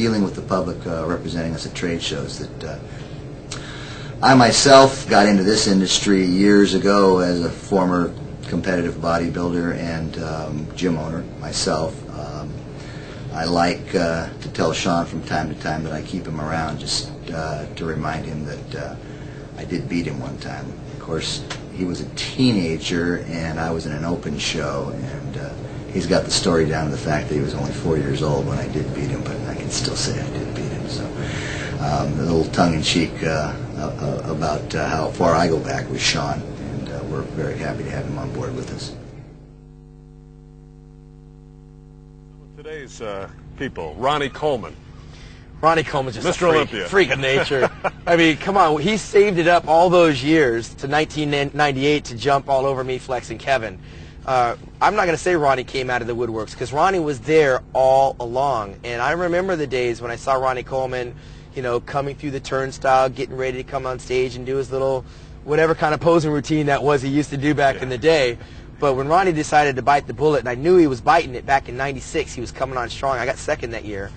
dealing with the public representing us at trade shows that I myself got into this industry years ago as a former competitive bodybuilder and gym owner myself. I like to tell Shawn from time to time that I keep him around just to remind him that I did beat him one time. Of course, he was a teenager and I was in an open show, and he's got the story down to the fact that he was only 4 years old when I did beat him, but I can still say I did beat him. So a little tongue-in-cheek about how far I go back with Shawn, and we're very happy to have him on board with us. Today's people, Ronnie Coleman. Ronnie Coleman's just Mr. Olympia. Freak of nature. I mean, come on, he saved it up all those years to 1998 to jump all over me, Flex, and Kevin. I'm not going to say Ronnie came out of the woodworks, because Ronnie was there all along. And I remember the days when I saw Ronnie Coleman, you know, coming through the turnstile, getting ready to come on stage and do his little whatever kind of posing routine that was he used to do back in the day. But when Ronnie decided to bite the bullet, and I knew he was biting it back in '96, he was coming on strong. I got second that year.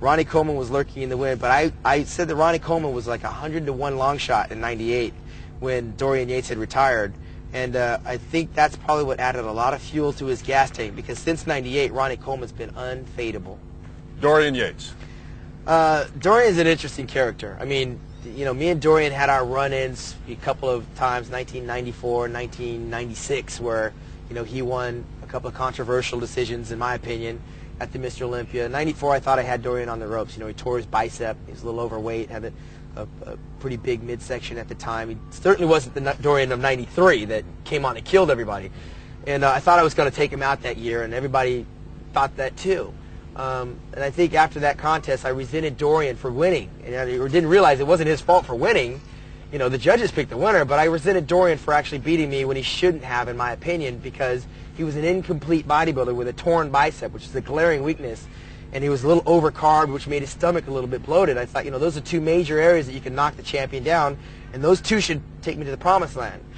Ronnie Coleman was lurking in the wind, but I said that Ronnie Coleman was like 100-to-1 long shot in '98 when Dorian Yates had retired. And I think that's probably what added a lot of fuel to his gas tank, because since '98, Ronnie Coleman's been unfadable. Dorian Yates. Dorian's an interesting character. I mean, you know, me and Dorian had our run-ins a couple of times, 1994, 1996, where, you know, he won a couple of controversial decisions, in my opinion, at the Mr. Olympia. In '94, I thought I had Dorian on the ropes. You know, he tore his bicep. He was a little overweight, had a pretty big midsection at the time. He certainly wasn't the Dorian of '93 that came on and killed everybody. And I thought I was going to take him out that year, and everybody thought that too. And I think after that contest, I resented Dorian for winning, and I didn't realize it wasn't his fault for winning. You know, the judges picked the winner, but I resented Dorian for actually beating me when he shouldn't have, in my opinion, because he was an incomplete bodybuilder with a torn bicep, which is a glaring weakness, and he was a little overcarbed, which made his stomach a little bit bloated. I thought, you know, those are two major areas that you can knock the champion down, and those two should take me to the promised land.